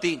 3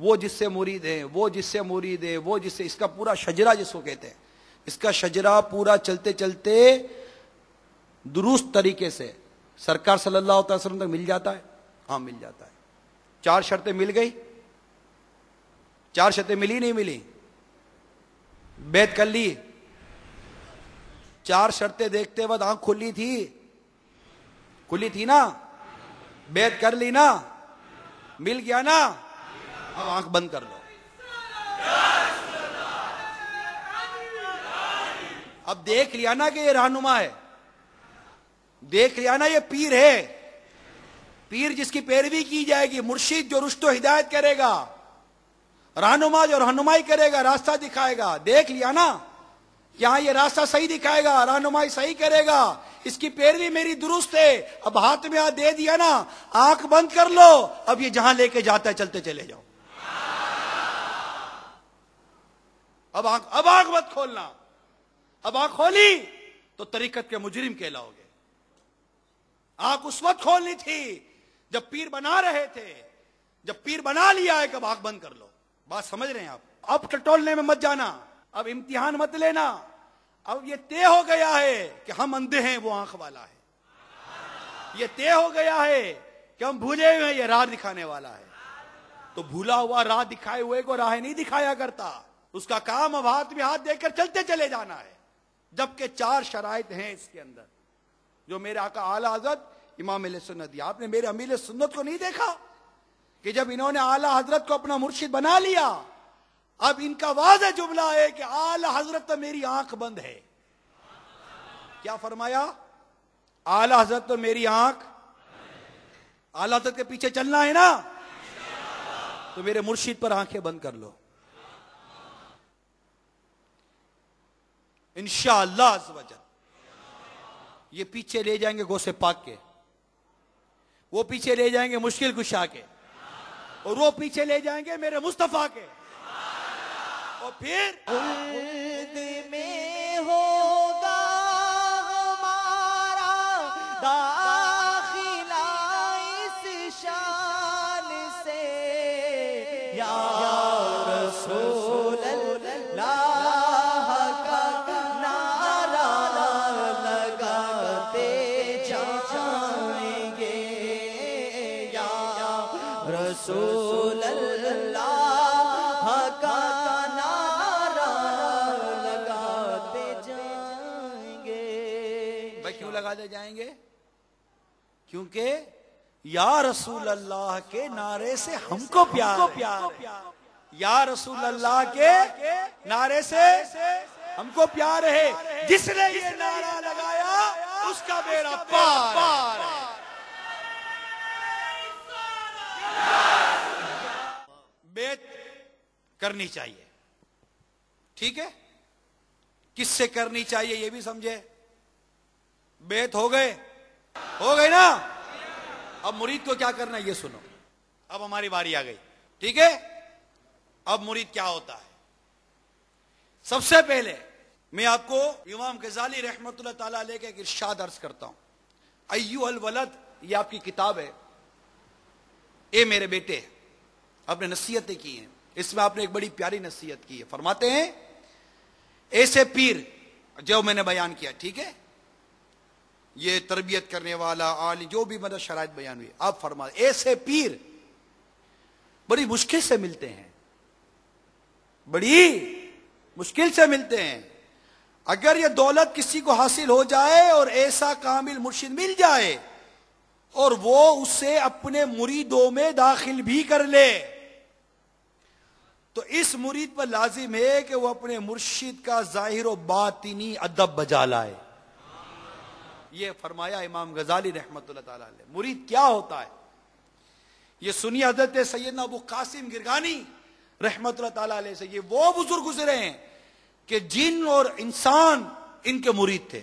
وہ جس سے مرید ہیں، وہ جس سے مرید ہے، وہ جس سے، اس کا پورا شجرہ جس کو کہتے ہیں، اس کا شجرہ پورا چلتے چلتے درست طریقے سے سرکار صلی اللہ علیہ وسلم تک مل جاتا ہے. ہاں مل جاتا ہے. 4 شرطیں مل گئی. 4 شرطیں ملی نہیں ملی؟ بیعت کر لی. 4 شرطیں دیکھتے وقت آنکھ کھلی تھی نا؟ بیعت کر لی نا؟ مل گیا نا؟ اب آنکھ بند کر لو. اب دیکھ لیا نا کہ یہ رہنما ہے، دیکھ لیا نا یہ پیر ہے. پیر جس کی پیروی کی جائے گی، مرشد جو رشد و ہدایت کرے گا، رہنما جو رہنمائی کرے گا، راستہ دکھائے گا. دیکھ لیا نا یہاں یہ راستہ صحیح دکھائے گا، رہنمائی صحیح کرے گا، اس کی پیروی میری درست ہے. اب ہاتھ میں ہاتھ دے دیا نا، آنکھ بند کر لو. اب یہ جہاں لے کے جاتا ہے چلتے چلے جاؤ. اب آنکھ مت کھولنا. اب آنکھ کھولی تو طریقت کے مجرم کہلاؤ گے. آنکھ اس وقت کھولنی تھی جب پیر بنا رہے تھے. جب پیر بنا لیا ہے کہ اب آنکھ بند کر لو. بات سمجھ رہے ہیں آپ؟ اب ٹٹولنے میں مت جانا، اب امتحان مت لینا. اب یہ طے ہو گیا ہے کہ ہم اندھے ہیں، وہ آنکھ والا ہے. یہ طے ہو گیا ہے کہ ہم بھولے ہوئے ہیں، یہ راہ دکھانے والا ہے. تو بھولا ہوا راہ دکھائے ہوئے کو راہ نہیں دکھایا کرتا. اس کا کام اب ہاتھ میں ہاتھ دے کر چلتے چلے جانا ہے. جبکہ 4 شرائط ہیں اس کے اندر جو میرے آقا اعلی حضرت امام اہل سنت دی. آپ نے میرے امیر سنت کو نہیں دیکھا کہ جب انہوں نے اعلی حضرت کو اپنا مرشد بنا لیا، اب ان کا واضح جملہ ہے کہ اعلی حضرت تو میری آنکھ بند ہے. کیا فرمایا؟ اعلی حضرت تو میری آنکھ. اعلی حضرت کے پیچھے چلنا ہے نا، تو میرے مرشد پر آنکھیں بند کر لو. انشاءاللہ عز و جل یہ پیچھے لے جائیں گے غوث پاک کے، وہ پیچھے لے جائیں گے مشکل کشا کے، اور وہ پیچھے لے جائیں گے میرے مصطفیٰ کے. اور پھر خلد میں ہوگا ہمارا داخلہ اس شان سے، یا رسول اللہ کا نعرہ لگاتے جائیں گے. یا رسول اللہ کا نعرہ لگاتے جائیں گے. بھائی کیوں لگاتے جائیں گے؟ کیونکہ یا رسول اللہ کے نعرے سے ہم کو پیار ہے. یا رسول اللہ کے نعرے سے ہم کو پیار ہے. جس نے یہ نعرہ لگایا اس کا بیڑا پار ہے. بیعت کرنی چاہیے، ٹھیک ہے؟ کس سے کرنی چاہیے یہ بھی سمجھے. بیعت ہو گئے نا. اب مرید کو کیا کرنا ہے یہ سنو. اب ہماری باری آ گئی، ٹھیک ہے؟ اب مرید کیا ہوتا ہے؟ سب سے پہلے میں آپ کو امام غزالی رحمۃ اللہ تعالی علیہ کا ایک ارشاد عرض کرتا ہوں. ایھا الولد، یہ آپ کی کتاب ہے. اے میرے بیٹے، آپ نے نصیحتیں کی ہیں، اس میں آپ نے ایک بڑی پیاری نصیحت کی ہے. فرماتے ہیں ایسے پیر جو میں نے بیان کیا، ٹھیک ہے، یہ تربیت کرنے والا عالم جو بھی مدد شرائط بیان ہوئی، آپ فرماتے ایسے پیر بڑی مشکل سے ملتے ہیں، بڑی مشکل سے ملتے ہیں. اگر یہ دولت کسی کو حاصل ہو جائے اور ایسا کامل مرشد مل جائے اور وہ اسے اپنے مریدوں میں داخل بھی کر لے، تو اس مرید پر لازم ہے کہ وہ اپنے مرشد کا ظاہر و باطنی ادب بجا لائے. یہ فرمایا امام غزالی رحمۃ اللہ تعالی علیہ. مرید کیا ہوتا ہے یہ سنی حضرت سیدنا ابو قاسم گرگانی رحمۃ اللہ تعالی علیہ سے. یہ وہ بزرگ گزرے ہیں کہ جن اور انسان ان کے مرید تھے.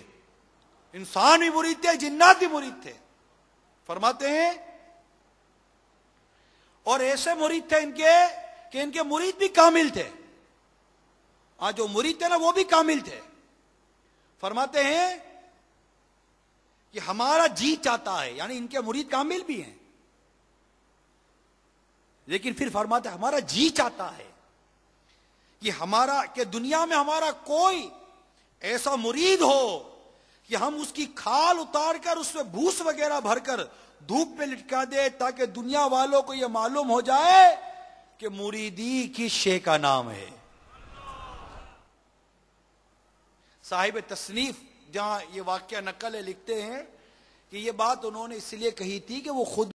انسان بھی مرید تھے، جنات بھی مرید تھے. فرماتے ہیں اور ایسے مرید تھے ان کے کہ ان کے مرید بھی کامل تھے. جو مرید تھے نا وہ بھی کامل تھے. فرماتے ہیں کہ ہمارا جی چاہتا ہے، یعنی ان کے مرید کامل بھی ہیں، لیکن پھر فرماتا ہے ہمارا جی چاہتا ہے کہ دنیا میں ہمارا کوئی ایسا مرید ہو کہ ہم اس کی کھال اتار کر اس میں بھوس وغیرہ بھر کر دھوپ پہ لٹکا دے تاکہ دنیا والوں کو یہ معلوم ہو جائے کہ مریدی کس شے کا نام ہے. صاحب تصنیف جہاں یہ واقعہ نقل ہے لکھتے ہیں کہ یہ بات انہوں نے اس لیے کہی تھی کہ وہ خود